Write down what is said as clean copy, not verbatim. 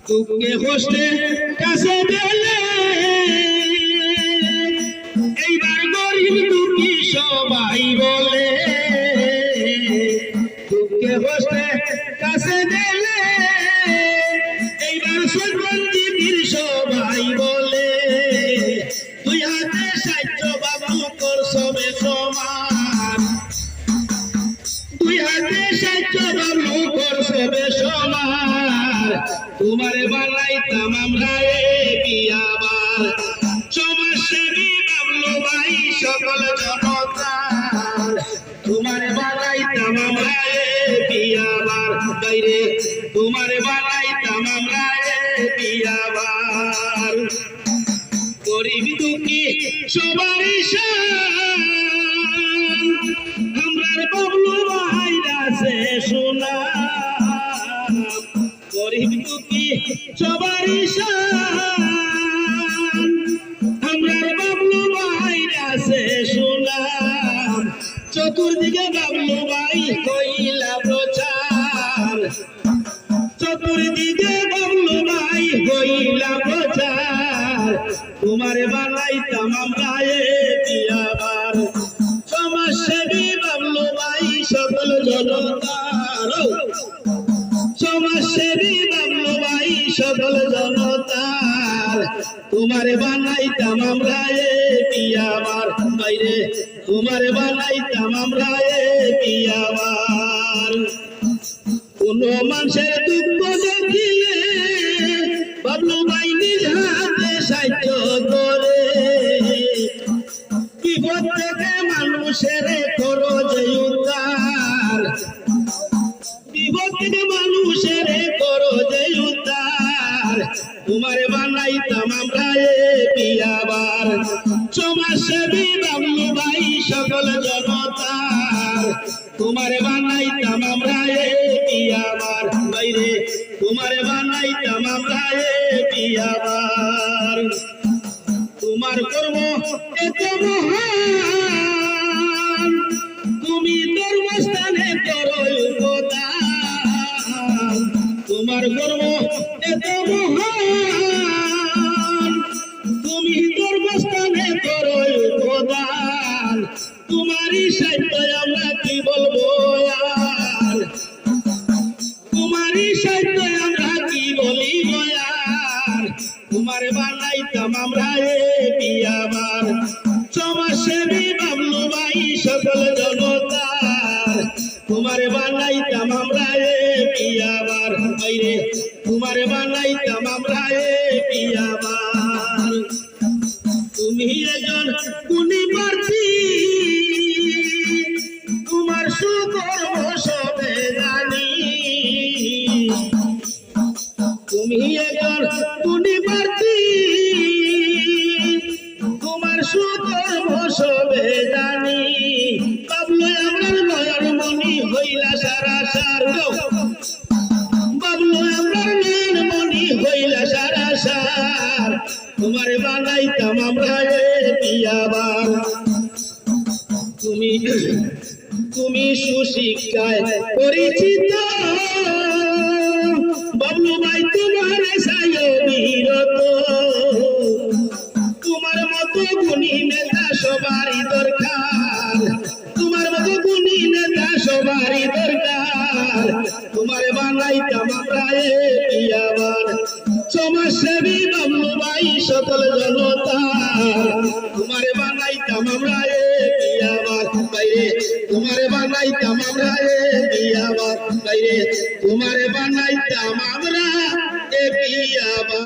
তোকে হোস্টেল কাছে দিলে এইবার গরিব দুঃখী সবাই বলে তোকে হোস্টেল কাছে দিলে এইবার সর্বজীবীর সবাই বলে তুই হাতে সাহায্য বাবু কর সবে সমান তুই হাতে সাহায্য বাবু কর সবে সমান তোমারে বানাইতাম আমরা বিয়াবার সমাজসেবী বাবলু ভাই সকল জনতার তোমারে বানাইতাম আমরা বিয়াবার বাইরে তোমারে বানাইতাম আমরা বিয়াবার গরিব দুঃখী সবারই শান আমরার বাবলু ভাই রাসে শোনা গরিব দুঃখী সবারই শান আমরার বাবলু ভাই রাসে শোনা চতুর্দিকে বাবলু ভাই কইলা প্রচার চতুর্দিকে বাবলু ভাই কইলা প্রচার তোমারে বানাইতাম আমরা বিয়াবার সমাজসেবী বাবলু ভাই সকল জনতার সমাজসেবী বাবলু ভাই সকল জনতার তোমারে বানাইতাম আমরা বিয়াবার বাইরে তোমারে বানাইতাম আমরা বিয়াবার কোন মানুষের দুঃখ দেখিলে বাবলু ভাই নিজ হাতে সাহায্য করে বিপদ থেকে মানুষের করো যে উদ্ধার বিপদ থেকে মানুষের করো যে উদ্ধার তোমারে বানাইতাম আমরা বিয়াবার সমাজসেবী বাবলু ভাই সকল জনতার তোমারে বানাইতাম আমরা বিয়াবার বাইরে তোমারে বানাইতাম আমরা বিয়াবার তোমার কর্ম এত মহান তুমি ধর্মস্থানে করো উপদান তোমার কর্ম এত মহান তুমি ধর্মস্থানে করো উপদান তোমারই সাহিত্য আমরা কি বলবো আর তোমারই সাহিত্য আমরা কি বলিব আর তোমারে বানাইতাম আমরা বিয়াবার সমাজসেবী বাবলু ভাই সকল জনতার তোমারে বানাইতাম আমরা বিয়াবার বাইরে তোমারে বানাইতাম আমরা বিয়াবার তুমি একজন গুণী প্রার্থী তোমার সুকর্ম সবে জানি তুমি একজন গুণী প্রার্থী তোমার সুকর্ম সবে জানি বাবলু আমরা নয়ন মনি হইলা সারা সার বাবলু আমরা নয়ন মনি হইলা সারা সার তোমারে বানাইতাম আমরা বিয়াবার তুমি সুশিক্ষায় পরিচিত বাবলু ভাই তোমার সায়বিরত তোমার মতো গুণী নেতা সবারই দরকার তোমার মতো গুণী নেতা সবারই দরকার তোমারে বানাইতাম আমরা বিয়াবার সমাজসেবী বাবলু ভাই সকল জনতার তোমারে বানাইতাম আমরা বিয়াবার বাইরে তোমারে বানাইতাম আমরা বিয়াবার বাইরে তোমারে বানাইতাম আমরা বিয়াবার।